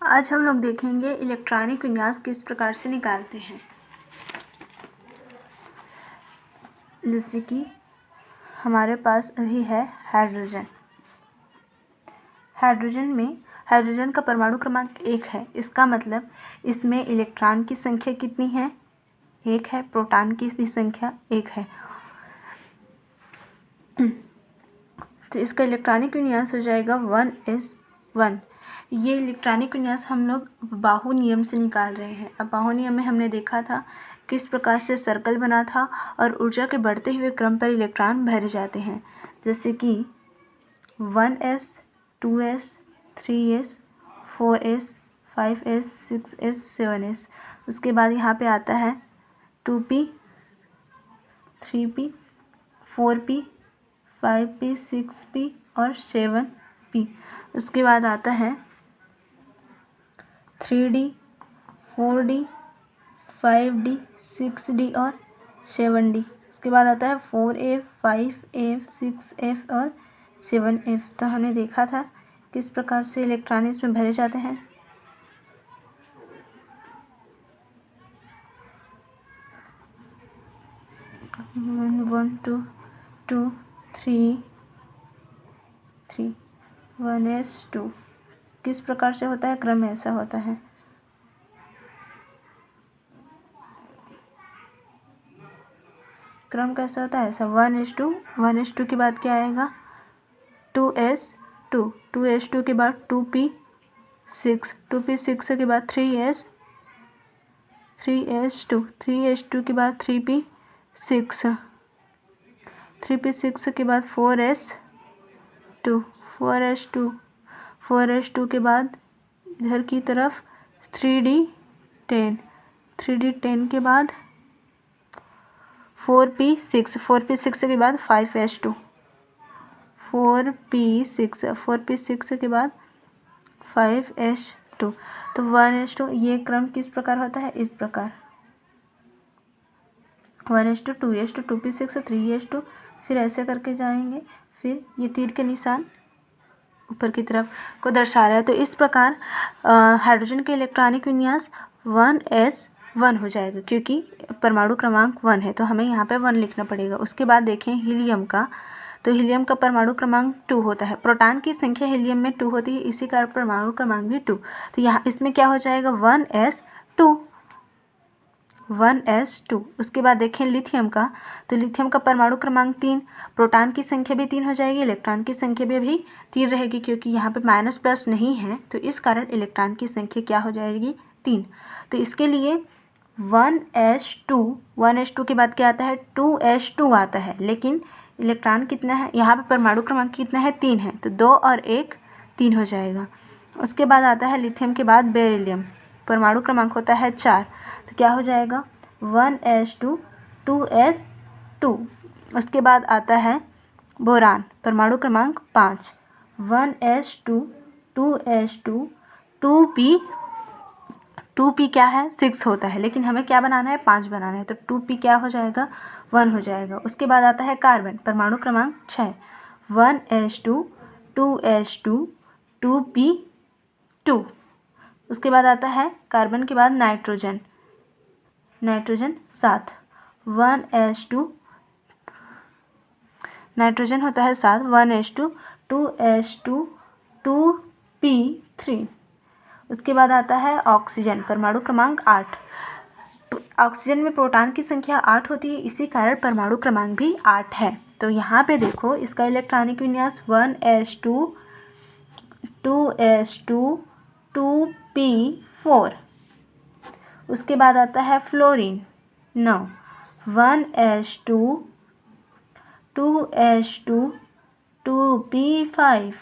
आज हम लोग देखेंगे इलेक्ट्रॉनिक विन्यास किस प्रकार से निकालते हैं। जैसे कि हमारे पास अभी है हाइड्रोजन। हाइड्रोजन का परमाणु क्रमांक 1 है। इसका मतलब इसमें इलेक्ट्रॉन की संख्या कितनी है? 1 है। प्रोटॉन की भी संख्या 1 है। तो इसका इलेक्ट्रॉनिक विन्यास हो जाएगा 1s1। ये इलेक्ट्रॉनिक विन्यास हम लोग बाहु नियम से निकाल रहे हैं। अब बाहु नियम में हमने देखा था किस प्रकार से सर्कल बना था और ऊर्जा के बढ़ते हुए क्रम पर इलेक्ट्रॉन भरे जाते हैं। जैसे कि 1s, 2s, 3s, 4s, 5s, 6s, 7s। उसके बाद यहाँ पे आता है 2p, 3p, 4p, 5p, 6p और 7p। उसके बाद आता है 3d, 4d, 5d, 6d और 7d। उसके बाद आता है 4f, 5f, 6f और 7f। तो हमने देखा था किस प्रकार से इलेक्ट्रॉन इसमें भरे जाते हैं। One two to three 1s2 किस प्रकार से होता है? क्रम ऐसा होता है। क्रम कैसा होता है? ऐसा 1s2 के बाद क्या आएगा? 2s2, 2s2 के बाद 2p6, 2p6 के बाद 3s2, 3s2 के बाद 3p6, 3p6 के बाद 4s2, 4s2 के बाद इधर की तरफ 3d10, 3d10 के बाद 4p6, 4p6 के बाद 5s2, 4p6 के बाद 5s2। तो 1s2 ये क्रम किस प्रकार होता है? इस प्रकार 1s2, 2s2, 2p6, 3s2, फिर ऐसे करके जाएंगे। फिर ये तीर के निशान ऊपर की तरफ को दर्शा रहा है। तो इस प्रकार हाइड्रोजन के इलेक्ट्रॉनिक विन्यास 1s1 हो जाएगा, क्योंकि परमाणु क्रमांक 1 है तो हमें यहाँ पे 1 लिखना पड़ेगा। उसके बाद देखें हीलियम का, तो हीलियम का परमाणु क्रमांक 2 होता है। प्रोटॉन की संख्या हीलियम में 2 होती है, इसी कारण परमाणु क्रमांक भी 2। तो यहाँ इसमें क्या हो जाएगा? 1s2। उसके बाद देखें लिथियम का, तो लिथियम का परमाणु क्रमांक 3। प्रोटॉन की संख्या भी 3 हो जाएगी, इलेक्ट्रॉन की संख्या भी 3 रहेगी, क्योंकि यहाँ पे माइनस प्लस नहीं है तो इस कारण इलेक्ट्रॉन की संख्या क्या हो जाएगी? 3। तो इसके लिए 1s2 के बाद क्या आता है? 2s2 आता है, लेकिन इलेक्ट्रॉन कितना है? यहाँ पे परमाणु क्रमांक कितना है? 3 है, तो 2 और 1 3 हो जाएगा। उसके बाद आता है लिथियम के बाद बेरिलियम, परमाणु क्रमांक होता है 4, तो क्या हो जाएगा? 1s2, 2s2। उसके बाद आता है बोरान, परमाणु क्रमांक 5, 1s2, 2s2, 2p क्या है? 6 होता है, लेकिन हमें क्या बनाना है? 5 बनाना है, तो 2p क्या हो जाएगा? 1 हो जाएगा। उसके बाद आता है कार्बन, परमाणु क्रमांक 6, 1s2, 2s2, 2p2। उसके बाद आता है कार्बन के बाद नाइट्रोजन, 7, 1s2, नाइट्रोजन होता है 7, 1s2, 2s2, 2p3। उसके बाद आता है ऑक्सीजन, परमाणु क्रमांक 8। ऑक्सीजन में प्रोटॉन की संख्या 8 होती है, इसी कारण परमाणु क्रमांक भी 8 है। तो यहाँ पे देखो इसका इलेक्ट्रॉनिक विन्यास 1s2, 2s2, 2p4। उसके बाद आता है फ्लोरीन 9, 1s2, 2s2, 2p5।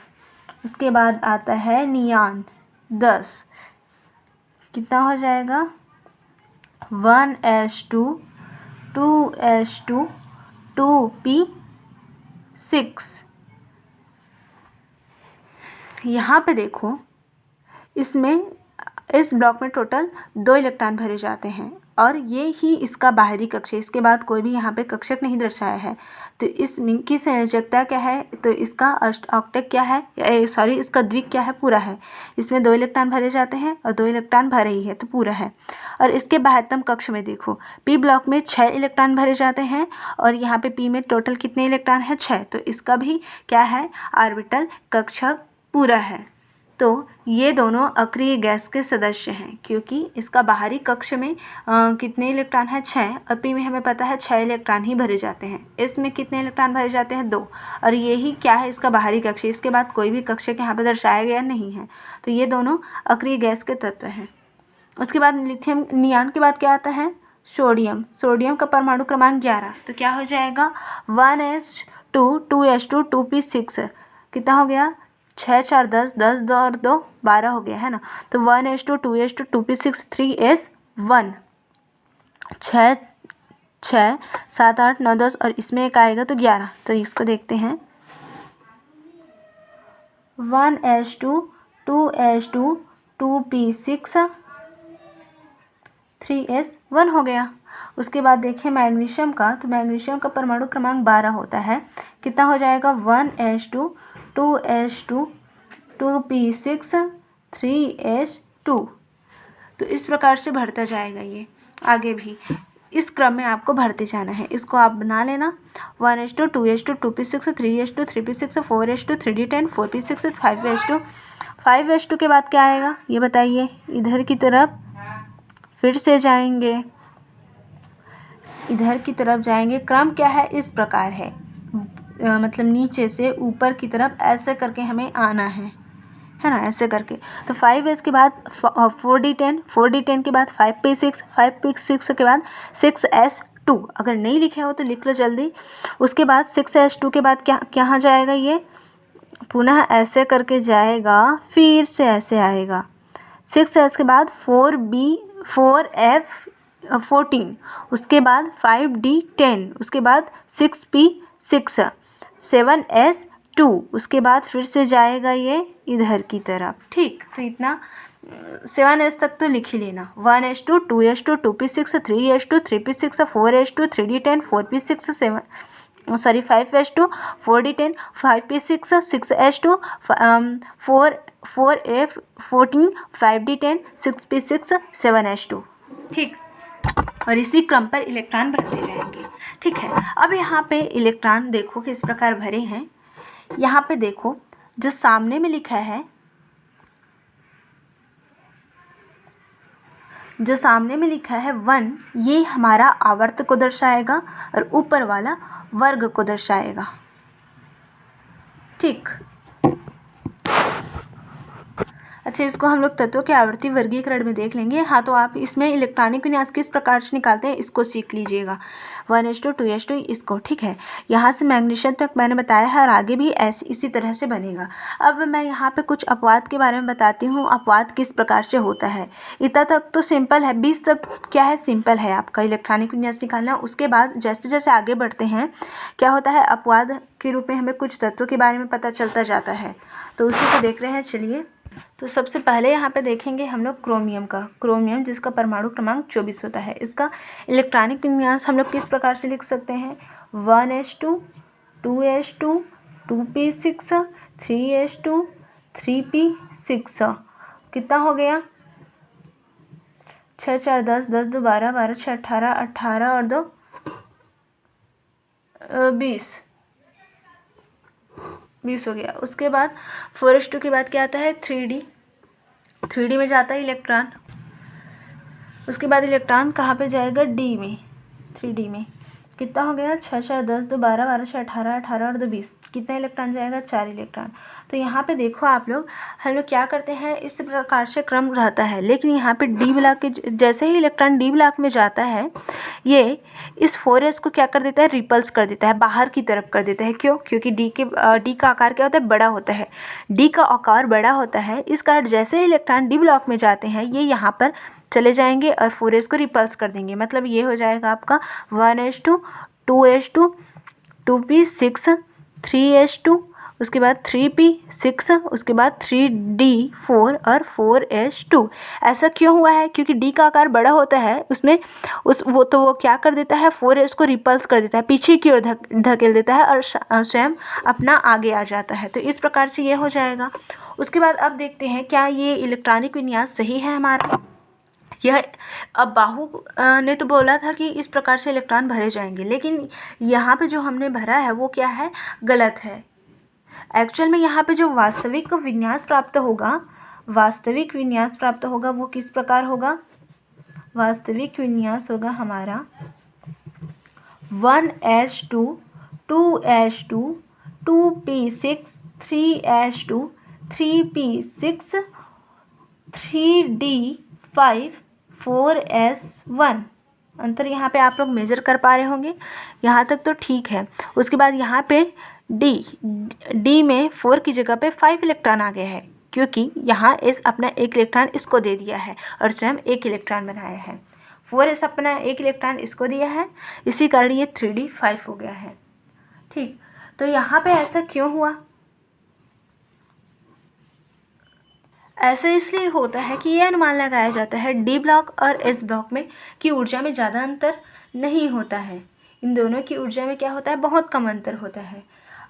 उसके बाद आता है नियान 10, कितना हो जाएगा? 1s2, 2s2, 2p6। यहाँ पे देखो इसमें इस ब्लॉक में टोटल 2 इलेक्ट्रॉन भरे जाते हैं। और ये ही इसका बाहरी कक्ष है। इसके बाद कोई भी यहाँ पे कक्षक नहीं दर्शाया है। तो इसकी संयोजकता क्या है, तो इसका ऑक्टेट क्या है, इसका द्विक क्या है, पूरा है। इसमें 2 इलेक्ट्रॉन भरे जाते हैं और 2 इलेक्ट्रॉन भरे ही है तो पूरा है। और इसके बाह्यतम कक्ष में देखो, पी ब्लॉक में 6 इलेक्ट्रॉन भरे जाते हैं और यहाँ पे पी में टोटल कितने इलेक्ट्रॉन है, 6। तो इसका भी क्या है, ऑर्बिटल कक्षक पूरा है। तो ये दोनों अक्रिय गैस के सदस्य हैं, क्योंकि इसका बाहरी कक्ष में कितने इलेक्ट्रॉन है, 6, और पी में हमें पता है 6 इलेक्ट्रॉन ही भरे जाते हैं। इसमें कितने इलेक्ट्रॉन भरे जाते हैं, 2, और ये ही क्या है, इसका बाहरी कक्ष। इसके बाद कोई भी कक्षक यहाँ पर दर्शाया गया नहीं है। तो ये दोनों अक्रिय गैस के तत्व हैं। उसके बाद लिथियम नियान के बाद क्या आता है, सोडियम। सोडियम का परमाणु क्रमांक 11। तो क्या हो जाएगा, 1s2 2s2 2p6 कितना हो गया, 6 4 10 10 2 और 2 12 हो गया है ना। तो 1s2 2s2 2p6 3s1 6 6 7 8 9 10 और इसमें एक आएगा तो 11। तो इसको देखते हैं, 1s2 2s2 2p6 3s1 हो गया। उसके बाद देखें मैग्नीशियम का, तो मैग्नीशियम का परमाणु क्रमांक 12 होता है। कितना हो जाएगा, 1s2 2s2 2p6 3s2। तो इस प्रकार से बढ़ता जाएगा ये आगे भी, इस क्रम में आपको भरते जाना है। इसको आप बना लेना, 1s2 2s2 2p6 3s2 3p6 4s2 3d10 4p6 5s2। 5s2 के बाद क्या आएगा ये बताइए, इधर की तरफ फिर से जाएंगे, इधर की तरफ जाएंगे। क्रम क्या है, इस प्रकार है, मतलब नीचे से ऊपर की तरफ ऐसे करके हमें आना है ना, ऐसे करके। तो 5s के बाद 4d10 4d10 के बाद 5p6 5p6 के बाद 6s2। अगर नहीं लिखे हो तो लिख लो जल्दी। उसके बाद 6s2 के बाद क्या कहाँ जाएगा, ये पुनः ऐसे करके जाएगा, फिर से ऐसे आएगा। 6s के बाद 4f14, उसके बाद 5d10, उसके बाद 6p6 7s2, उसके बाद फिर से जाएगा ये इधर की तरफ। ठीक, तो इतना 7s तक तो लिख ही लेना। 1s2 2s2 2p6 3s2 3p6 4s2 3d10 4p6 5s2 4d10 5p6 6s2 4f14 5d10 6p6 7s2। ठीक, और इसी क्रम पर इलेक्ट्रॉन भरते जाएंगे। ठीक है, अब यहाँ पे इलेक्ट्रॉन देखो किस प्रकार भरे हैं। यहाँ पे देखो जो सामने में लिखा है, जो सामने में लिखा है 1, ये हमारा आवर्त को दर्शाएगा और ऊपर वाला वर्ग को दर्शाएगा। ठीक, अच्छा, इसको हम लोग तत्वों के आवर्ती वर्गीकरण में देख लेंगे। हाँ, तो आप इसमें इलेक्ट्रॉनिक विन्यास किस प्रकार से निकालते हैं इसको सीख लीजिएगा, 1s2 2s2 इसको। ठीक है, यहाँ से मैग्नीशियम तक मैंने बताया है और आगे भी ऐसे इसी तरह से बनेगा। अब मैं यहाँ पे कुछ अपवाद के बारे में बताती हूँ, अपवाद किस प्रकार से होता है। इतना तक तो सिंपल है, 20 तक क्या है, सिंपल है आपका इलेक्ट्रॉनिक विन्यास निकालना। उसके बाद जैसे जैसे आगे बढ़ते हैं क्या होता है, अपवाद के रूप में हमें कुछ तत्वों के बारे में पता चलता जाता है, तो उसी को देख रहे हैं। चलिए, तो सबसे पहले यहाँ पे देखेंगे हम लोग क्रोमियम का। क्रोमियम जिसका परमाणु क्रमांक 24 होता है, इसका इलेक्ट्रॉनिक विन्यास हम लोग किस प्रकार से लिख सकते हैं, 1s2 2s2 2p6 3s2 3p6 कितना हो गया, 6 4 10 10 2 12 12 6 18 18 और 2 20 हो गया। उसके बाद 4s2 के बाद क्या आता है, 3d में जाता है इलेक्ट्रॉन। उसके बाद इलेक्ट्रॉन कहाँ पे जाएगा, डी में, 3d में। कितना हो गया, 6 4 10 2 12 12 6 18 18 और 2 20, कितना इलेक्ट्रॉन जाएगा, 4 इलेक्ट्रॉन। तो यहाँ पे देखो आप लोग, हम लोग क्या करते हैं, इस प्रकार से क्रम रहता है। लेकिन यहाँ पे डी ब्लॉक के जैसे ही इलेक्ट्रॉन डी ब्लॉक में जाता है, ये इस 4s को क्या कर देता है, रिपल्स कर देता है, बाहर की तरफ कर देता है। क्यों, क्योंकि डी का आकार क्या होता है, बड़ा होता है। डी का आकार बड़ा होता है, इस कारण जैसे ही इलेक्ट्रॉन डी ब्लॉक में जाते हैं ये यहाँ पर चले जाएंगे और 4s को रिपल्स कर देंगे। मतलब ये हो जाएगा आपका 1s2 2s2 2p6 3s2 उसके बाद 3p6, उसके बाद 3d4 और 4s2। ऐसा क्यों हुआ है? क्योंकि d का आकार बड़ा होता है, उसमें वो क्या कर देता है, 4s को रिपल्स कर देता है, पीछे की ओर धकेल देता है और स्वयं अपना आगे आ जाता है। तो इस प्रकार से ये हो जाएगा। उसके बाद अब देखते हैं क्या ये इलेक्ट्रॉनिक विन्यास सही है हमारा। यह अब बाहु ने तो बोला था कि इस प्रकार से इलेक्ट्रॉन भरे जाएंगे, लेकिन यहाँ पे जो हमने भरा है वो क्या है, गलत है। एक्चुअल में यहाँ पे जो वास्तविक विन्यास प्राप्त होगा वो किस प्रकार होगा? वास्तविक विन्यास होगा हमारा 1s2 2s2 2p6 3s2 3p6 3d5 4s1। अंतर यहाँ पे आप लोग मेजर कर पा रहे होंगे, यहाँ तक तो ठीक है। उसके बाद यहाँ पे डी में 4 की जगह पे 5 इलेक्ट्रॉन आ गया है, क्योंकि यहाँ एस अपना 1 इलेक्ट्रॉन इसको दे दिया है और स्वयं 1 इलेक्ट्रॉन बनाया है। 4s अपना 1 इलेक्ट्रॉन इसको दिया है, इसी कारण ये 3d5 हो गया है। ठीक, तो यहाँ पे ऐसा क्यों हुआ? ऐसा इसलिए होता है कि यह अनुमान लगाया जाता है डी ब्लॉक और एस ब्लॉक में की ऊर्जा में ज़्यादा अंतर नहीं होता है। इन दोनों की ऊर्जा में क्या होता है, बहुत कम अंतर होता है।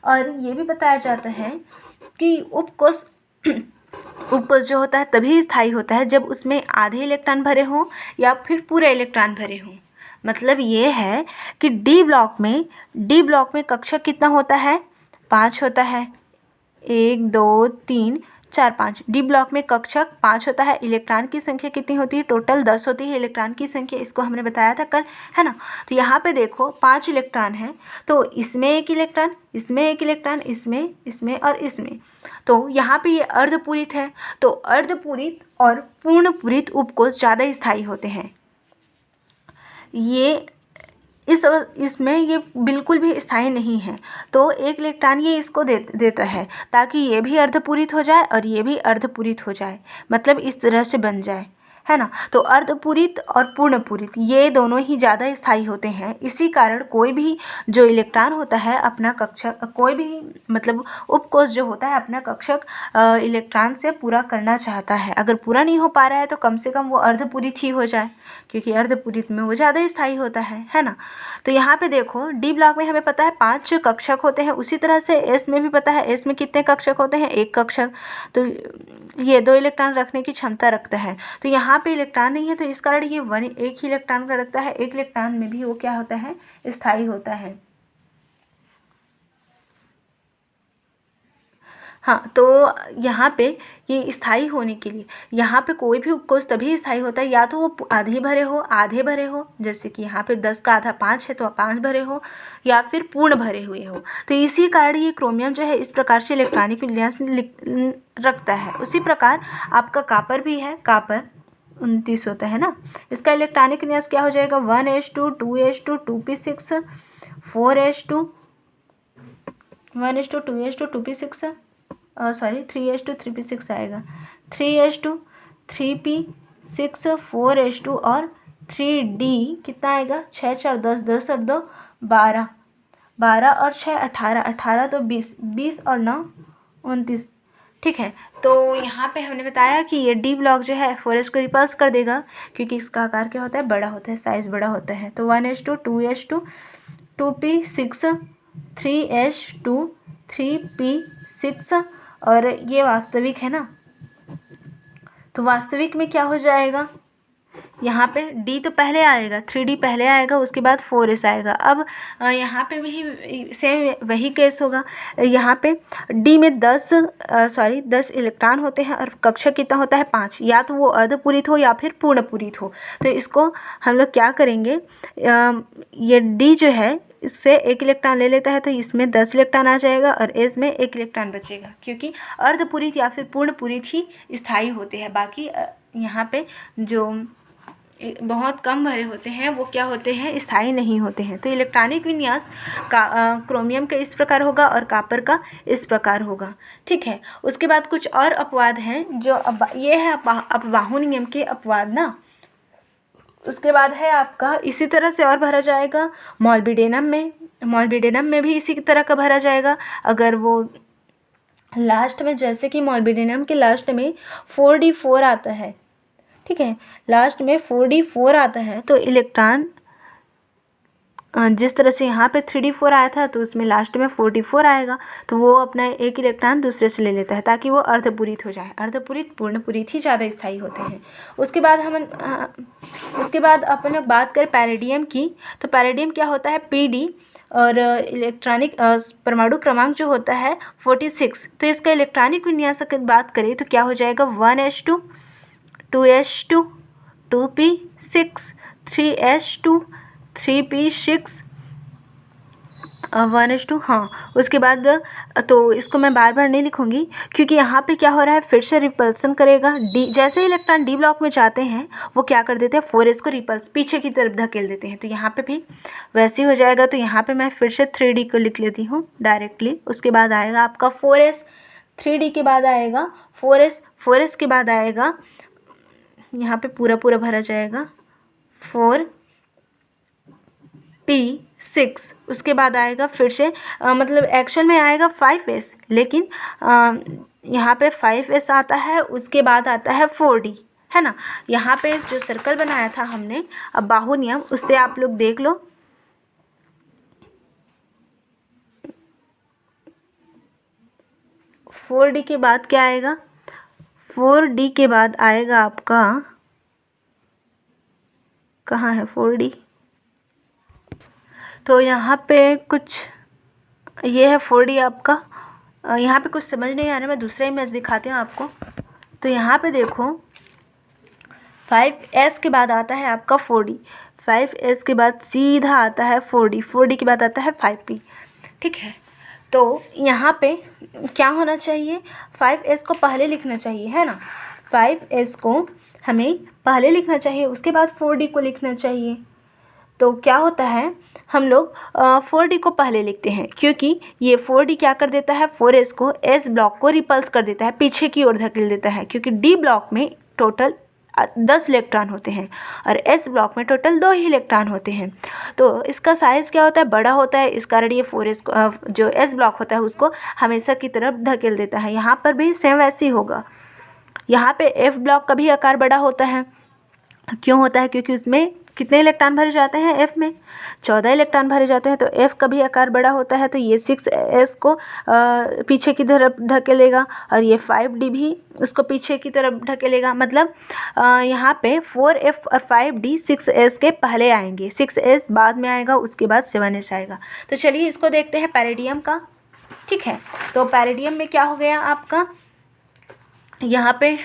और ये भी बताया जाता है कि उपकोष जो होता है तभी स्थायी होता है जब उसमें आधे इलेक्ट्रॉन भरे हों या फिर पूरे इलेक्ट्रॉन भरे हों। मतलब ये है कि डी ब्लॉक में कक्षक कितना होता है, 5 होता है। 1 2 3 4 5। डी ब्लॉक में कक्षक 5 होता है। इलेक्ट्रॉन की संख्या कितनी होती है, टोटल 10 होती है इलेक्ट्रॉन की संख्या, इसको हमने बताया था कल, है ना। तो यहाँ पे देखो 5 इलेक्ट्रॉन है, तो इसमें 1 इलेक्ट्रॉन, इसमें 1 इलेक्ट्रॉन, इसमें और इसमें। तो यहाँ पे ये अर्धपूरित है, तो अर्धपूरित और पूर्णपूरित उपकोष ज़्यादा स्थायी होते हैं। ये इसमें ये बिल्कुल भी स्थायी नहीं है, तो 1 इलेक्ट्रॉन ये इसको देता है ताकि ये भी अर्धपूरित हो जाए और ये भी अर्धपूरित हो जाए, मतलब इस तरह से बन जाए, है ना। तो अर्धपूरित और पूर्णपूरित ये दोनों ही ज़्यादा स्थायी होते हैं। इसी कारण कोई भी जो इलेक्ट्रॉन होता है अपना कक्षक, कोई भी मतलब उपकोष जो होता है अपना कक्षक इलेक्ट्रॉन से पूरा करना चाहता है। अगर पूरा नहीं हो पा रहा है तो कम से कम वो अर्धपूरित ही हो जाए, क्योंकि अर्धपूरित में वो ज़्यादा स्थायी होता है ना। तो यहाँ पे देखो डी ब्लॉक में हमें पता है 5 कक्षक होते हैं, उसी तरह से एस में भी पता है, एस में कितने कक्षक होते हैं, 1 कक्षक। तो ये 2 इलेक्ट्रॉन रखने की क्षमता रखता है। तो यहाँ पे इलेक्ट्रॉन नहीं है, तो इस कारण ये 1 ही इलेक्ट्रॉन का रखता है। 1 इलेक्ट्रॉन में भी वो क्या होता है, स्थायी होता है। हाँ, तो यहाँ पे ये स्थायी होने के लिए यहाँ पे कोई भी उपकोष तभी स्थायी होता है या तो वो आधे भरे हो, जैसे कि यहाँ पे 10 का आधा 5 है तो 5 भरे हो, या फिर पूर्ण भरे हुए हो। तो इसी कारण ये क्रोमियम जो है इस प्रकार से इलेक्ट्रॉनिक विन्यास रखता है। उसी प्रकार आपका कापर भी है, कापर 29 होता है ना। इसका इलेक्ट्रॉनिक विन्यास क्या हो जाएगा, 1s2 2s2 2p6 4s2 1s2 2s2 2p6 sorry 3s2 3p6 आएगा, 3s2 3p6 4s2 और 3d कितना आएगा, 6 4 10 10 और 2 12 12 और 6 18 18 तो 20 20 और 9 29। ठीक है, तो यहाँ पे हमने बताया कि ये डी ब्लॉक जो है 4s को रिपल्स कर देगा, क्योंकि इसका आकार क्या होता है, बड़ा होता है, साइज़ बड़ा होता है। तो 1s2 2s2 2p6 3s2 3p6 और ये वास्तविक है ना। तो वास्तविक में क्या हो जाएगा, यहाँ पे D तो पहले आएगा, 3D पहले आएगा, उसके बाद 4s आएगा। अब यहाँ पे भी सेम वही केस होगा। यहाँ पे D में 10 इलेक्ट्रॉन होते हैं और कक्षक कितना होता है, 5। या तो वो अर्धपूरित हो या फिर पूर्णपूरित हो। तो इसको हम लोग क्या करेंगे, ये D जो है इससे 1 इलेक्ट्रॉन ले लेता है, तो इसमें 10 इलेक्ट्रॉन आ जाएगा और S में 1 इलेक्ट्रॉन बचेगा, क्योंकि अर्धपूरित या फिर पूर्णपूरित ही स्थायी होते हैं। बाकी यहाँ पे जो बहुत कम भरे होते हैं वो क्या होते हैं, स्थायी नहीं होते हैं। तो इलेक्ट्रॉनिक विन्यास का क्रोमियम का इस प्रकार होगा और कापर का इस प्रकार होगा। ठीक है, उसके बाद कुछ और अपवाद हैं जो ये है अपवाहु नियम के अपवाद ना। उसके बाद है आपका इसी तरह से और भरा जाएगा मॉलिब्डेनम में भी इसी तरह का भरा जाएगा। अगर वो लास्ट में जैसे कि मॉलिब्डेनम के लास्ट में 4d4 आता है, ठीक है, लास्ट में 4d4 आता है, तो इलेक्ट्रॉन जिस तरह से यहाँ पे 3d4 आया था तो उसमें लास्ट में 4d4 आएगा, तो वो अपना एक इलेक्ट्रॉन दूसरे से ले लेता है ताकि वो अर्धपूरित हो जाए। अर्धपूरित पूर्णपूरित ही ज़्यादा स्थायी होते हैं। उसके बाद अपन लोग बात करें पैरिडियम की, तो पैरिडियम क्या होता है, pd और इलेक्ट्रॉनिक परमाणु क्रमांक जो होता है 46। तो इसका इलेक्ट्रॉनिक विन्यास की बात करें तो क्या हो जाएगा, 1s2 2s2 2p6 3s2 3p6 1s2। हाँ, उसके बाद तो इसको मैं बार बार नहीं लिखूंगी क्योंकि यहाँ पे क्या हो रहा है, फिर से रिपल्सन करेगा। डी जैसे ही इलेक्ट्रॉन डी ब्लॉक में जाते हैं वो क्या कर देते हैं, 4s को रिपल्स पीछे की तरफ धकेल देते हैं, तो यहाँ पे भी वैसे ही हो जाएगा। तो यहाँ पे मैं फिर से 3d को लिख लेती हूँ डायरेक्टली। उसके बाद आएगा आपका 4s, 3d के बाद आएगा 4s, 4s के बाद आएगा, यहाँ पे पूरा पूरा भरा जाएगा 4p6। उसके बाद आएगा फिर से मतलब एक्चुअल में आएगा 5s, लेकिन यहाँ पे 5s आता है, उसके बाद आता है 4d, है ना। यहाँ पे जो सर्कल बनाया था हमने अब बाहु नियम, उससे आप लोग देख लो। फोर डी के बाद क्या आएगा, 4d के बाद आएगा आपका, कहाँ है 4d, तो यहाँ पे कुछ ये है 4d आपका। यहाँ पे कुछ समझ नहीं आ रहा, मैं दूसरा इमेज दिखाती हूँ आपको। तो यहाँ पे देखो 5s के बाद आता है आपका 4d, 5s के बाद सीधा आता है 4d, 4d के बाद आता है 5p, ठीक है। तो यहाँ पे क्या होना चाहिए, 5s को पहले लिखना चाहिए, है ना, 5s को हमें पहले लिखना चाहिए, उसके बाद 4d को लिखना चाहिए। तो क्या होता है, हम लोग 4d को पहले लिखते हैं क्योंकि ये 4d क्या कर देता है, 4s को s ब्लॉक को रिपल्स कर देता है, पीछे की ओर धकेल देता है, क्योंकि d ब्लॉक में टोटल 10 इलेक्ट्रॉन होते हैं और s ब्लॉक में टोटल 2 ही इलेक्ट्रॉन होते हैं। तो इसका साइज़ क्या होता है, बड़ा होता है, इस कारण ये 4s को जो s ब्लॉक होता है उसको हमेशा की तरफ धकेल देता है। यहाँ पर भी सेम वैसे ही होगा। यहाँ पे f ब्लॉक का भी आकार बड़ा होता है, क्यों होता है, क्योंकि उसमें कितने इलेक्ट्रॉन भरे जाते हैं, f में 14 इलेक्ट्रॉन भरे जाते हैं, तो f का भी आकार बड़ा होता है। तो ये 6s को पीछे की तरफ ढकेलेगा और ये 5d भी उसको पीछे की तरफ ढकेलेगा। मतलब यहाँ पे 4f और 5d 6s के पहले आएंगे, 6s बाद में आएगा, उसके बाद 7s आएगा। तो चलिए इसको देखते हैं पैरिडियम का, ठीक है। तो पैरिडियम में क्या हो गया आपका, यहाँ पे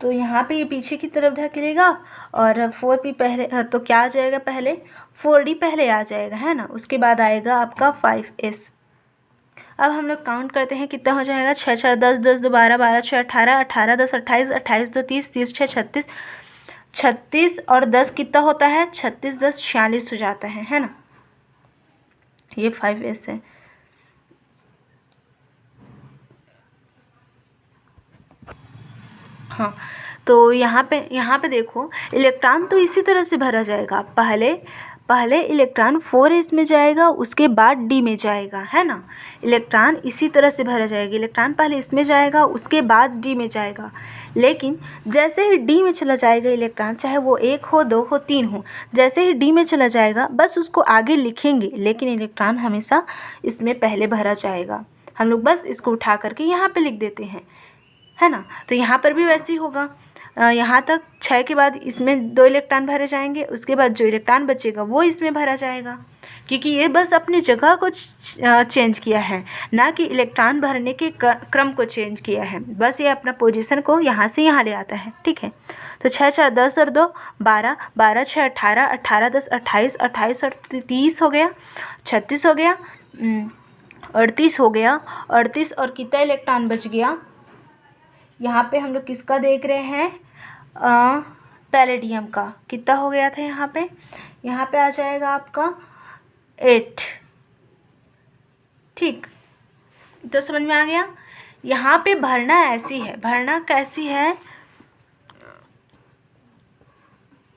तो यहाँ पे ये पीछे की तरफ धकेलेगा और 4p पहले, तो क्या आ जाएगा, पहले 4d पहले आ जाएगा, है ना। उसके बाद आएगा आपका 5s। अब हम लोग काउंट करते हैं कितना हो जाएगा, 6 4 10 10 2 12 12 6 18 18 10 28 28 2 30 30 6 36 36 और 10 कितना होता है, 36 10 46 हो जाता है ना। ये 5s है। हाँ, तो यहाँ पे देखो इलेक्ट्रॉन तो इसी तरह से भरा जाएगा, पहले इलेक्ट्रॉन 4s में जाएगा, उसके बाद d में जाएगा, है ना। इलेक्ट्रॉन इसी तरह से भरा जाएगा, इलेक्ट्रॉन पहले इसमें जाएगा, उसके बाद d में जाएगा। लेकिन जैसे ही d में चला जाएगा इलेक्ट्रॉन, चाहे वो 1 हो 2 हो 3 हो, जैसे ही d में चला जाएगा बस उसको आगे लिखेंगे, लेकिन इलेक्ट्रॉन हमेशा इसमें पहले भरा जाएगा। हम लोग बस इसको उठा करके यहाँ पे लिख देते हैं, है ना। तो यहाँ पर भी वैसे ही होगा, यहाँ तक 6 के बाद इसमें 2 इलेक्ट्रॉन भरे जाएंगे, उसके बाद जो इलेक्ट्रॉन बचेगा वो इसमें भरा जाएगा, क्योंकि ये बस अपनी जगह को चेंज किया है, ना कि इलेक्ट्रॉन भरने के क्रम को चेंज किया है। बस ये अपना पोजीशन को यहाँ से यहाँ ले आता है, ठीक है। तो 6 4 10 और 2 12 12 6 18 18 10 28 28 और 30 हो गया, 36 हो गया, 38 हो गया, 38 और कितना इलेक्ट्रॉन बच गया, यहाँ पे हम लोग किसका देख रहे हैं, पैलेडियम का। कितना हो गया था यहाँ पे आ जाएगा आपका 8, ठीक। तो समझ में आ गया। यहाँ पे भरना ऐसी है, भरना कैसी है,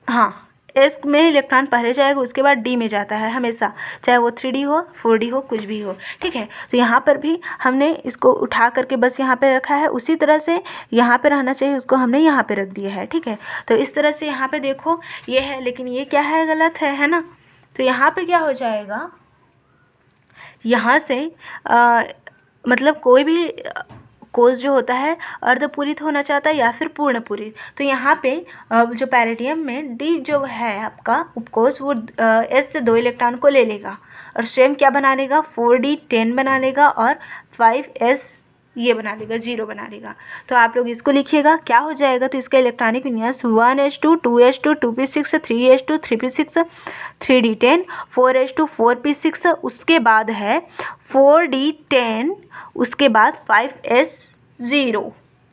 हाँ एस में इलेक्ट्रॉन पहले जाएगा, उसके बाद डी में जाता है हमेशा, चाहे वो 3D हो 4D हो कुछ भी हो, ठीक है। तो यहाँ पर भी हमने इसको उठा करके बस यहाँ पे रखा है, उसी तरह से यहाँ पे रहना चाहिए उसको हमने यहाँ पे रख दिया है, ठीक है। तो इस तरह से यहाँ पे देखो ये है, लेकिन ये क्या है, गलत है ना। तो यहाँ पे क्या हो जाएगा, यहाँ से मतलब कोई भी कोष जो होता है अर्धपूरित होना चाहता है या फिर पूर्ण पूरित। तो यहाँ पे जो पैरेडियम में डी जो है आपका उपकोष वो एस से 2 इलेक्ट्रॉन को ले लेगा और स्वयं क्या बना लेगा, 4D10 बना लेगा और 5s ये बना लेगा, 0 बना लेगा। तो आप लोग इसको लिखिएगा क्या हो जाएगा। तो इसका इलेक्ट्रॉनिक विन्यास 1s2 2s2 2p6 3s2 3p6 3d10 4s2 4p6, उसके बाद है 4d10, उसके बाद 5s0,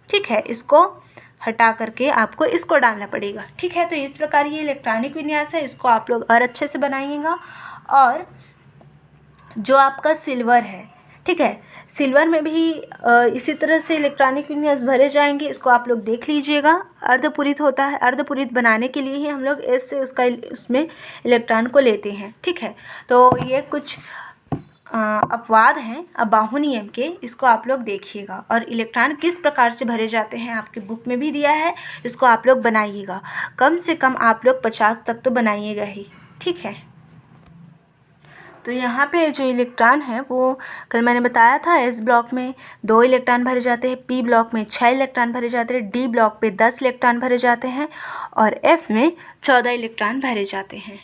ठीक है। इसको हटा करके आपको इसको डालना पड़ेगा, ठीक है। तो इस प्रकार ये इलेक्ट्रॉनिक विन्यास है, इसको आप लोग और अच्छे से बनाइएगा। और जो आपका सिल्वर है, ठीक है, सिल्वर में भी इसी तरह से इलेक्ट्रॉनिक विन्यास भरे जाएंगे, इसको आप लोग देख लीजिएगा। अर्धपूरित होता है, अर्धपूरित बनाने के लिए ही हम लोग एस से उसमें इलेक्ट्रॉन को लेते हैं, ठीक है। तो ये कुछ अपवाद हैं अबाहु नियम के, इसको आप लोग देखिएगा। और इलेक्ट्रॉन किस प्रकार से भरे जाते हैं आपके बुक में भी दिया है, इसको आप लोग बनाइएगा। कम से कम आप लोग 50 तक तो बनाइएगा ही, ठीक है। तो यहाँ पे जो इलेक्ट्रॉन है वो कल मैंने बताया था, एस ब्लॉक में 2 इलेक्ट्रॉन भरे जाते हैं, पी ब्लॉक में 6 इलेक्ट्रॉन भरे जाते हैं, डी ब्लॉक पे 10 इलेक्ट्रॉन भरे जाते हैं और एफ में 14 इलेक्ट्रॉन भरे जाते हैं।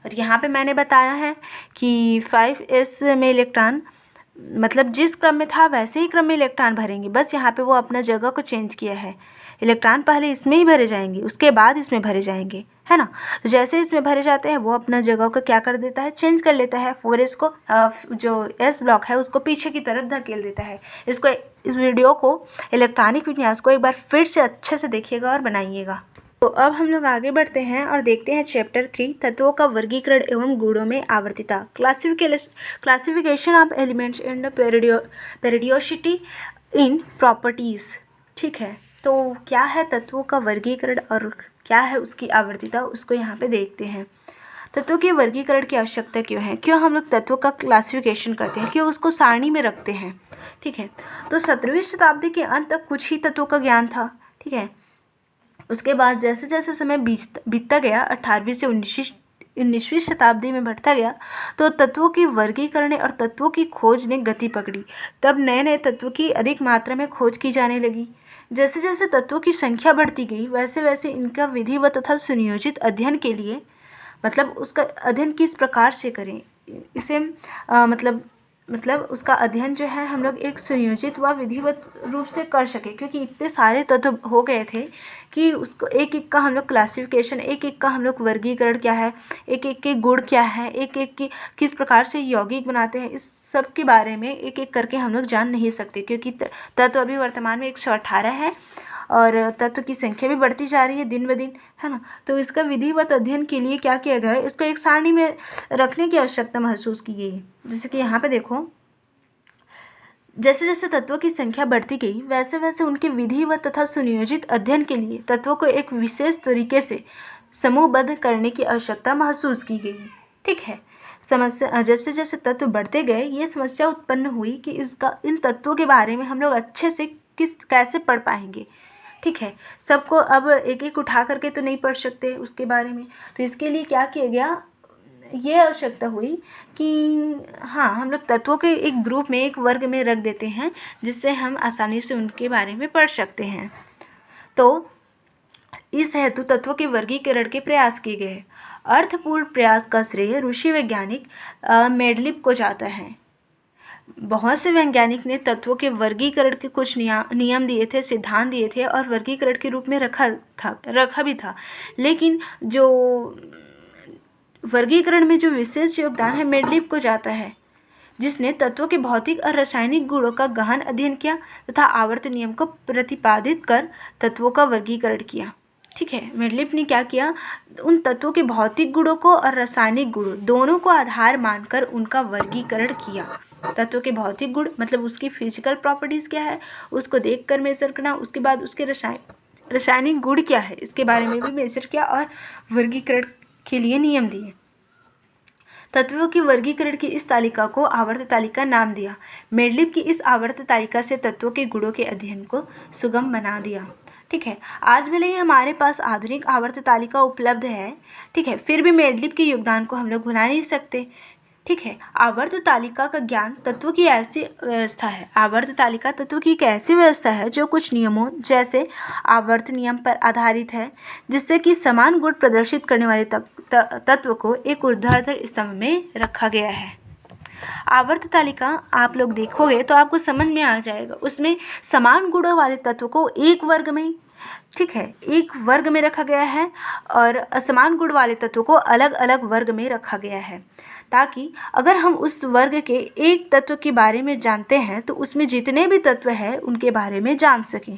और यहाँ पे मैंने बताया है कि 5s में इलेक्ट्रॉन मतलब जिस क्रम में था वैसे ही क्रम में इलेक्ट्रॉन भरेंगे, बस यहाँ पे वो अपना जगह को चेंज किया है। इलेक्ट्रॉन पहले इसमें ही भरे जाएंगे, उसके बाद इसमें भरे जाएंगे, है ना। तो जैसे इसमें भरे जाते हैं वो अपना जगह को क्या कर देता है, चेंज कर लेता है। 4s को जो एस ब्लॉक है उसको पीछे की तरफ धकेल देता है। इस वीडियो को इलेक्ट्रॉनिक विन्यास को एक बार फिर से अच्छे से देखिएगा और बनाइएगा। तो अब हम लोग आगे बढ़ते हैं और देखते हैं चैप्टर 3, तत्वों का वर्गीकरण एवं गुणों में आवर्तिता, classification of elements and periodicity in properties, ठीक है। तो क्या है तत्वों का वर्गीकरण और क्या है उसकी आवर्तिता, उसको यहाँ पे देखते हैं। तत्वों के वर्गीकरण की आवश्यकता क्यों है, क्यों हम लोग तत्वों का क्लासिफिकेशन करते हैं, क्यों उसको सारणी में रखते हैं, ठीक है। तो 17वीं शताब्दी के अंत तक कुछ ही तत्वों का ज्ञान था, ठीक है। उसके बाद जैसे जैसे समय बीतता गया, 18वीं से 19वीं शताब्दी में बढ़ता गया, तो तत्वों की वर्गीकरण और तत्वों की खोज ने गति पकड़ी। तब नए नए तत्वों की अधिक मात्रा में खोज की जाने लगी। जैसे जैसे तत्वों की संख्या बढ़ती गई वैसे वैसे इनका विधिवत तथा सुनियोजित अध्ययन के लिए, मतलब उसका अध्ययन किस प्रकार से करें, इसे मतलब उसका अध्ययन जो है हम लोग एक सुनियोजित व विधिवत रूप से कर सके, क्योंकि इतने सारे तत्व हो गए थे कि उसको एक एक का हम लोग क्लासिफिकेशन, एक एक का हम लोग वर्गीकरण क्या है, एक एक के गुण क्या है, एक एक की किस प्रकार से यौगिक बनाते हैं, इस सब के बारे में एक एक करके हम लोग जान नहीं सकते, क्योंकि तत्व अभी वर्तमान में 118 है और तत्व की संख्या भी बढ़ती जा रही है दिन ब दिन, है ना। तो इसका विधिवत अध्ययन के लिए क्या किया गया है, इसको एक सारणी में रखने की आवश्यकता महसूस की गई। जैसे कि यहाँ पे देखो, जैसे जैसे तत्वों की संख्या बढ़ती गई वैसे वैसे उनके विधिवत तथा सुनियोजित अध्ययन के लिए तत्वों को एक विशेष तरीके से समूहबद्ध करने की आवश्यकता महसूस की गई, ठीक है। समस्या जैसे जैसे तत्व बढ़ते गए ये समस्या उत्पन्न हुई कि इन तत्वों के बारे में हम लोग अच्छे से कैसे पढ़ पाएंगे, ठीक है। सबको अब एक एक उठा करके तो नहीं पढ़ सकते उसके बारे में, तो इसके लिए क्या किया गया, ये आवश्यकता हुई कि हाँ हम लोग तत्वों के एक ग्रुप में, एक वर्ग में रख देते हैं जिससे हम आसानी से उनके बारे में पढ़ सकते हैं। तो इस हेतु तत्वों के वर्गीकरण के प्रयास किए गए। अर्थपूर्ण प्रयास का श्रेय ऋषि वैज्ञानिक मेंडलीव को जाता है। बहुत से वैज्ञानिक ने तत्वों के वर्गीकरण के कुछ नियम दिए थे, सिद्धांत दिए थे और वर्गीकरण के रूप में रखा भी था, लेकिन जो वर्गीकरण में जो विशेष योगदान है मेंडलीव को जाता है, जिसने तत्वों के भौतिक और रासायनिक गुणों का गहन अध्ययन किया तथा आवर्त नियम को प्रतिपादित कर तत्वों का वर्गीकरण किया, ठीक है। मेंडलीव ने क्या किया, उन तत्वों के भौतिक गुणों को और रासायनिक गुणों दोनों को आधार मानकर उनका वर्गीकरण किया। तत्वों के भौतिक गुण मतलब उसकी फिजिकल प्रॉपर्टीज़ क्या है उसको देखकर मेजर करना, उसके बाद उसके रासायनिक गुण क्या है इसके बारे में भी मेजर किया और वर्गीकरण के लिए नियम दिए। तत्वों के वर्गीकरण की इस तालिका को आवर्त तालिका नाम दिया। मेंडलीव की इस आवर्त तालिका से तत्वों के गुणों के अध्ययन को सुगम बना दिया। ठीक है, आज भले ही हमारे पास आधुनिक आवर्त तालिका उपलब्ध है, ठीक है, फिर भी मेंडलीव के योगदान को हम लोग भुला नहीं सकते। ठीक है, आवर्त तालिका का ज्ञान तत्वों की ऐसी व्यवस्था है, आवर्त तालिका तत्व की एक ऐसी व्यवस्था है जो कुछ नियमों जैसे आवर्त नियम पर आधारित है, जिससे कि समान गुण प्रदर्शित करने वाले तत्व को एक ऊर्ध्वाधर स्तंभ में रखा गया है। आवर्त तालिका आप लोग देखोगे तो आपको समझ में आ जाएगा, उसमें समान गुणों वाले तत्व को एक वर्ग में, ठीक है, एक वर्ग में रखा गया है और असमान गुण वाले तत्वों को अलग अलग वर्ग में रखा गया है, ताकि अगर हम उस वर्ग के एक तत्व के बारे में जानते हैं तो उसमें जितने भी तत्व हैं उनके बारे में जान सकें।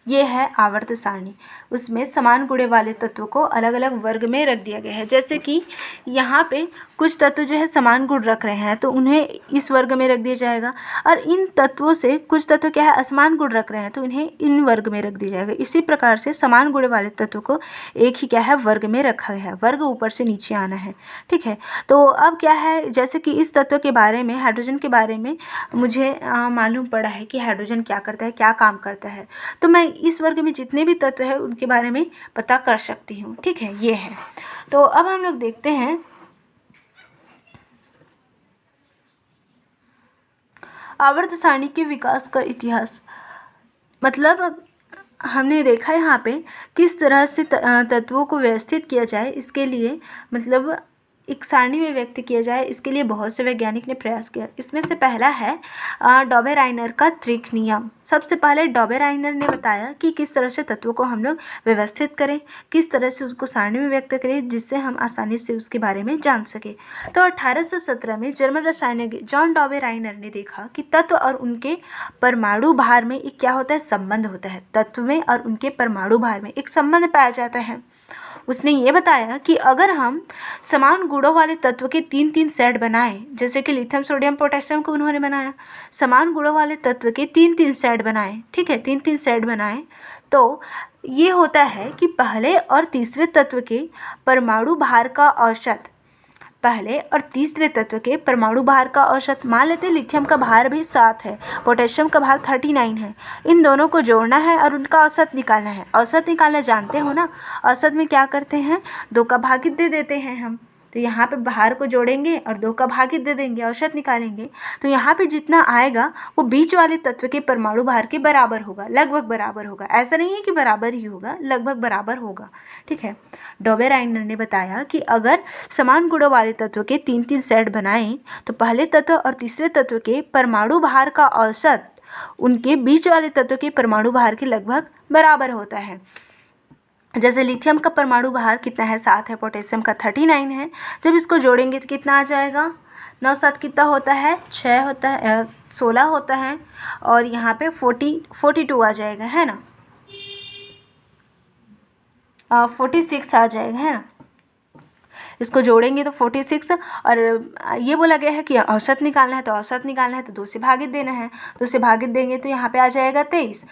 ये है आवर्त सारणी, उसमें समान गुणे वाले तत्वों को अलग अलग वर्ग में रख दिया गया है। जैसे कि यहाँ पे कुछ तत्व जो है समान गुण रख रहे हैं तो उन्हें इस वर्ग में रख दिया जाएगा, और इन तत्वों से कुछ तत्व क्या है असमान गुण रख रहे हैं तो इन्हें इन वर्ग में रख दिया जाएगा। इसी प्रकार से समान गुण वाले तत्व को एक ही क्या है वर्ग में रखा गया है, वर्ग ऊपर से नीचे आना है। ठीक है, तो अब क्या है, जैसे कि इस तत्व के बारे में, हाइड्रोजन के बारे में मुझे मालूम पड़ा है कि हाइड्रोजन क्या करता है, क्या काम करता है, तो मैं इस वर्ग में जितने भी तत्व हैं उनके बारे में पता कर सकती हूँ। ठीक है, ये है। तो अब हम लोग देखते हैं आवर्त सारणी के विकास का इतिहास। मतलब हमने देखा यहाँ पे किस तरह से तत्वों को व्यवस्थित किया जाए, इसके लिए मतलब एक सारणी में व्यक्त किया जाए, इसके लिए बहुत से वैज्ञानिक ने प्रयास किया। इसमें से पहला है डॉबेराइनर का त्रिक नियम। सबसे पहले डॉबेराइनर ने बताया कि किस तरह से तत्वों को हम लोग व्यवस्थित करें, किस तरह से उसको सारणी में व्यक्त करें जिससे हम आसानी से उसके बारे में जान सकें। तो 1817 में जर्मन रसायनज्ञ जॉन डॉबेराइनर ने देखा कि तत्व और उनके परमाणु भार में एक क्या होता है, संबंध होता है। तत्व में और उनके परमाणु भार में एक संबंध पाया जाता है। उसने ये बताया कि अगर हम समान गुणों वाले तत्व के 3-3 सेट बनाएं, जैसे कि लिथियम सोडियम पोटेशियम को उन्होंने बनाया, समान गुणों वाले तत्व के 3-3 सेट बनाएं, ठीक है, 3-3 सेट बनाएं, तो ये होता है कि पहले और तीसरे तत्व के परमाणु भार का औसत, पहले और तीसरे तत्व के परमाणु भार का औसत, मान लेते हैं लिथियम का भार भी 7 है, पोटेशियम का भार 39 है, इन दोनों को जोड़ना है और उनका औसत निकालना है। औसत निकालना जानते हो ना, औसत में क्या करते हैं, 2 का भागित दे देते हैं हम, तो यहाँ पे भार को जोड़ेंगे और 2 का भागित दे देंगे, औसत निकालेंगे, तो यहाँ पे जितना आएगा वो बीच वाले तत्व के परमाणु भार के बराबर होगा, लगभग बराबर होगा। ऐसा नहीं है कि बराबर ही होगा, लगभग बराबर होगा। ठीक है, डॉबेराइनर ने बताया कि अगर समान गुणों वाले तत्व के 3-3 सेट बनाएं तो पहले तत्व और तीसरे तत्व के परमाणु भार का औसत उनके बीच वाले तत्व के परमाणु भार के लगभग बराबर होता है। जैसे लिथियम का परमाणु भार कितना है, 7 है, पोटेशियम का 39 है, जब इसको जोड़ेंगे तो कितना आ जाएगा, 9-7 कितना होता है, 6 होता है, 16 होता है, और यहाँ पे 42 आ जाएगा, है ना, 46 आ जाएगा, है ना। इसको जोड़ेंगे तो 46, और ये बोला गया है कि औसत निकालना है, तो औसत निकालना है तो 2 से भागित देना है, 2 से भागित देंगे तो यहाँ पे आ जाएगा 23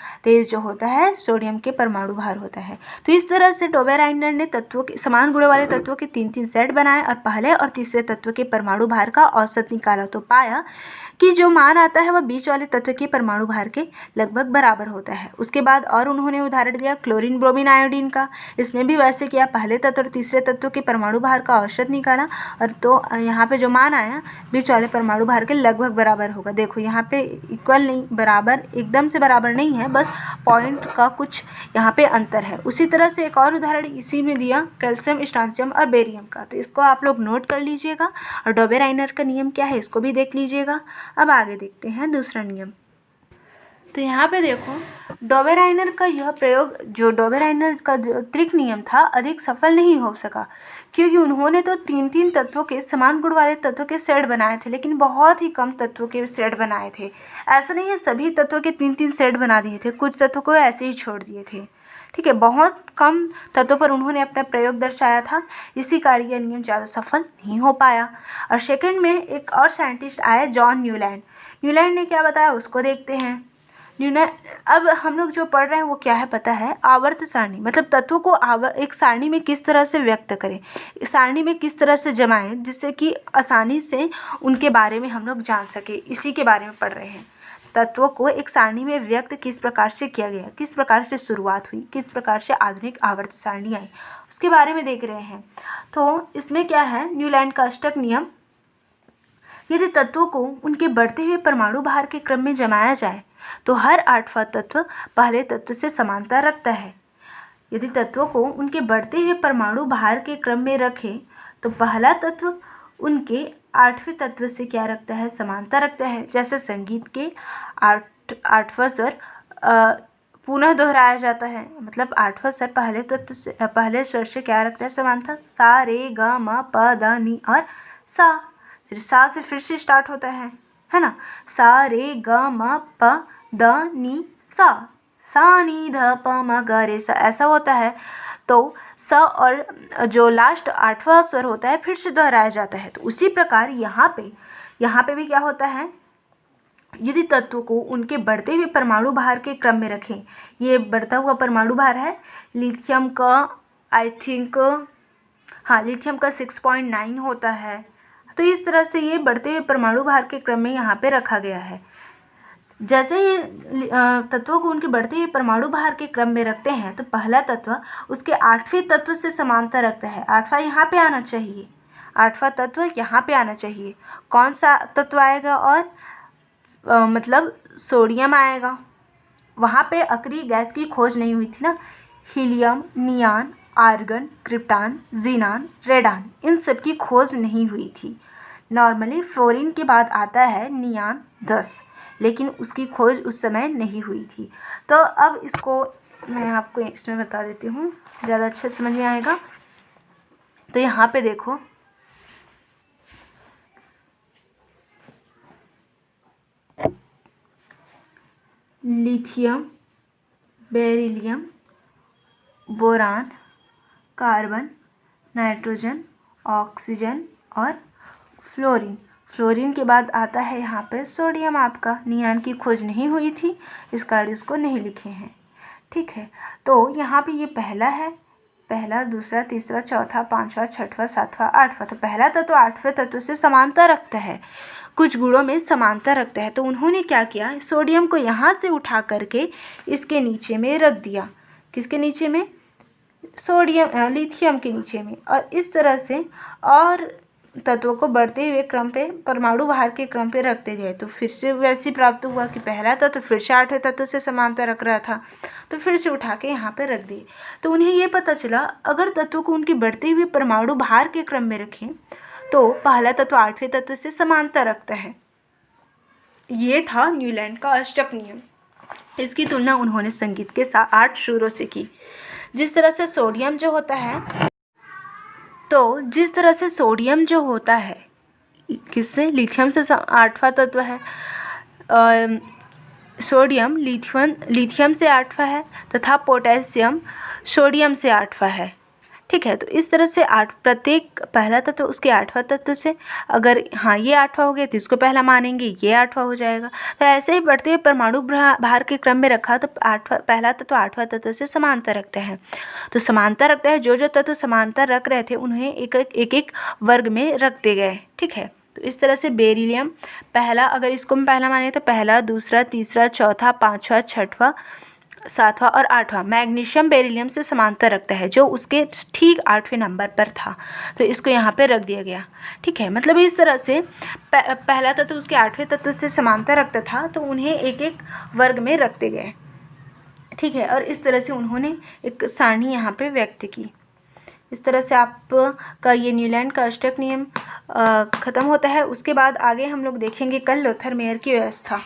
जो होता है सोडियम के परमाणु भार होता है। तो इस तरह से डॉबेराइनर ने तत्वों के समान गुणों वाले तत्वों के 3-3 सेट बनाए और पहले और तीसरे तत्व के परमाणु भार का औसत निकाला, तो पाया कि जो मान आता है वह बीच वाले तत्व के परमाणु भार के लगभग बराबर होता है। उसके बाद और उन्होंने उदाहरण दिया क्लोरीन ब्रोमीन आयोडीन का। इसमें भी वैसे किया, पहले तत्व और तीसरे तत्व के परमाणु भार का औसत निकाला और तो यहाँ पे जो मान आया बीच वाले परमाणु भार के लगभग बराबर होगा। देखो यहाँ पे इक्वल नहीं, बराबर एकदम से बराबर नहीं है, बस पॉइंट का कुछ यहाँ पे अंतर है। उसी तरह से एक और उदाहरण इसी में दिया कैल्शियम, स्ट्रांशियम और बेरियम का, तो इसको आप लोग नोट कर लीजिएगा और डॉबेराइनर का नियम क्या है इसको भी देख लीजिएगा। अब आगे देखते हैं दूसरा नियम। तो यहाँ पे देखो डॉबेराइनर का यह प्रयोग, जो डॉबेराइनर का जो त्रिक नियम था, अधिक सफल नहीं हो सका क्योंकि उन्होंने तो 3-3 तत्वों के समान गुण वाले तत्वों के सेट बनाए थे, लेकिन बहुत ही कम तत्वों के सेट बनाए थे। ऐसा नहीं है सभी तत्वों के 3-3 सेट बना दिए थे, कुछ तत्वों को ऐसे ही छोड़ दिए थे। ठीक है, बहुत कम तत्वों पर उन्होंने अपना प्रयोग दर्शाया था, इसी कारण यह नियम ज़्यादा सफल नहीं हो पाया। और सेकंड में एक और साइंटिस्ट आए, जॉन न्यूलैंड। न्यूलैंड ने क्या बताया उसको देखते हैं। अब हम लोग जो पढ़ रहे हैं वो क्या है पता है, आवर्त सारणी, मतलब तत्वों को एक सारणी में किस तरह से व्यक्त करें, सारणी में किस तरह से जमाएं जिससे कि आसानी से उनके बारे में हम लोग जान सके, इसी के बारे में पढ़ रहे हैं। तत्वों को एक सारणी में व्यक्त किस प्रकार से किया गया, किस प्रकार से शुरुआत हुई, किस प्रकार से आधुनिक आवर्त सारणी आई, उसके बारे में देख रहे हैं। तो इसमें क्या है, न्यूलैंड का अष्टक नियम, यदि तत्वों को उनके बढ़ते हुए परमाणु भार के क्रम में जमाया जाए तो हर 8वां तत्व पहले तत्व से समानता रखता है। यदि तत्वों को उनके बढ़ते हुए परमाणु भार के क्रम में रखें तो पहला तत्व उनके 8वें तत्व से क्या रखता है, समानता रखता है। जैसे संगीत के 8वां स्वर पुनः दोहराया जाता है, मतलब 8वां स्वर पहले तत्व से, पहले स्वर से क्या रखता है, समानता। सा रे ग म प द नि और सा, फिर सा से फिर से स्टार्ट होता है ना, सा रे ग म प द नि सा नी ध प म ग रे सा, ऐसा होता है। तो स और जो लास्ट 8वां स्वर होता है फिर से दोहराया जाता है। तो उसी प्रकार यहाँ पे भी क्या होता है, यदि तत्व को उनके बढ़ते हुए परमाणु भार के क्रम में रखें, ये बढ़ता हुआ परमाणु भार है लिथियम का, आई थिंक हाँ लिथियम का 6.9 होता है। तो इस तरह से ये बढ़ते हुए परमाणु भार के क्रम में यहाँ पे रखा गया है। जैसे ही तत्वों को उनके बढ़ते हुए परमाणु भार के क्रम में रखते हैं तो पहला तत्व उसके 8वें तत्व से समानता रखता है। 8वां यहाँ पे आना चाहिए, 8वां तत्व यहाँ पे आना चाहिए। कौन सा तत्व आएगा, और मतलब सोडियम आएगा। वहाँ पे अक्रिय गैस की खोज नहीं हुई थी ना, helium, नियान, argon, krypton, xenon, radon, इन सब की खोज नहीं हुई थी। नॉर्मली फ्लोरीन के बाद आता है नियान 10, लेकिन उसकी खोज उस समय नहीं हुई थी। तो अब इसको मैं आपको इसमें बता देती हूँ, ज़्यादा अच्छे समझ में आएगा। तो यहाँ पे देखो, lithium, beryllium, boron, carbon, nitrogen, oxygen और फ्लोरीन के बाद आता है यहाँ पे सोडियम। आपका नियान की खोज नहीं हुई थी, इस कारण इसको नहीं लिखे हैं, ठीक है। तो यहाँ पे ये पहला है, पहला, दूसरा, तीसरा, चौथा, 5वां, 6वां, 7वां, 8वां। तो पहला तत्व 8वें तत्व से समानता रखता है, कुछ गुणों में समानता रखता है। तो उन्होंने क्या किया, सोडियम को यहाँ से उठा करके इसके नीचे में रख दिया। किसके नीचे में, लिथियम के नीचे में। और इस तरह से और तत्वों को बढ़ते हुए क्रम पे, परमाणु भार के क्रम पे रखते गए। तो फिर से वैसे प्राप्त हुआ कि पहला तत्व फिर से 8वें तत्व से समानता रख रहा था, तो फिर से उठा के यहाँ पे रख दिए। तो उन्हें ये पता चला अगर तत्वों को उनके बढ़ते हुए परमाणु भार के क्रम में रखें तो पहला तत्व 8वें तत्व से समानता रखता है। ये था न्यूलैंड का अष्टक नियम। इसकी तुलना उन्होंने संगीत के 8 सुरों से की। जिस तरह से सोडियम जो होता है, तो जिस तरह से सोडियम जो होता है किससे, लिथियम से 8वां तत्व है। सोडियम लिथियम से 8वां है तथा पोटेशियम सोडियम से 8वां है, ठीक है। तो इस तरह से प्रत्येक पहला तत्व उसके 8वां तत्व से, अगर हाँ ये 8वां हो गया तो इसको पहला मानेंगे, ये 8वां हो जाएगा। तो ऐसे ही बढ़ते हुए परमाणु भार के क्रम में रखा तो पहला तत्व 8वां तत्व से समानता रखता है। तो समानता रखता है, जो तत्व समानता रख रहे थे उन्हें एक वर्ग में रखते गए, ठीक है। तो इस तरह से बेरिलियम पहला, अगर इसको हम पहला माने तो पहला, दूसरा, तीसरा, चौथा, 5वां, 6वां, 7वां और 8वां। मैग्नीशियम बेरिलियम से समानता रखता है जो उसके ठीक 8वें नंबर पर था, तो इसको यहाँ पे रख दिया गया, ठीक है। मतलब इस तरह से पहला तत्व उसके 8वें तत्व से समानता रखता था, तो उन्हें एक वर्ग में रखते गए, ठीक है। और इस तरह से उन्होंने एक सारणी यहाँ पे व्यक्त की। इस तरह से आपका ये न्यूलैंड का अष्टक नियम ख़त्म होता है। उसके बाद आगे हम लोग देखेंगे कल लोथर मेयर की व्यवस्था।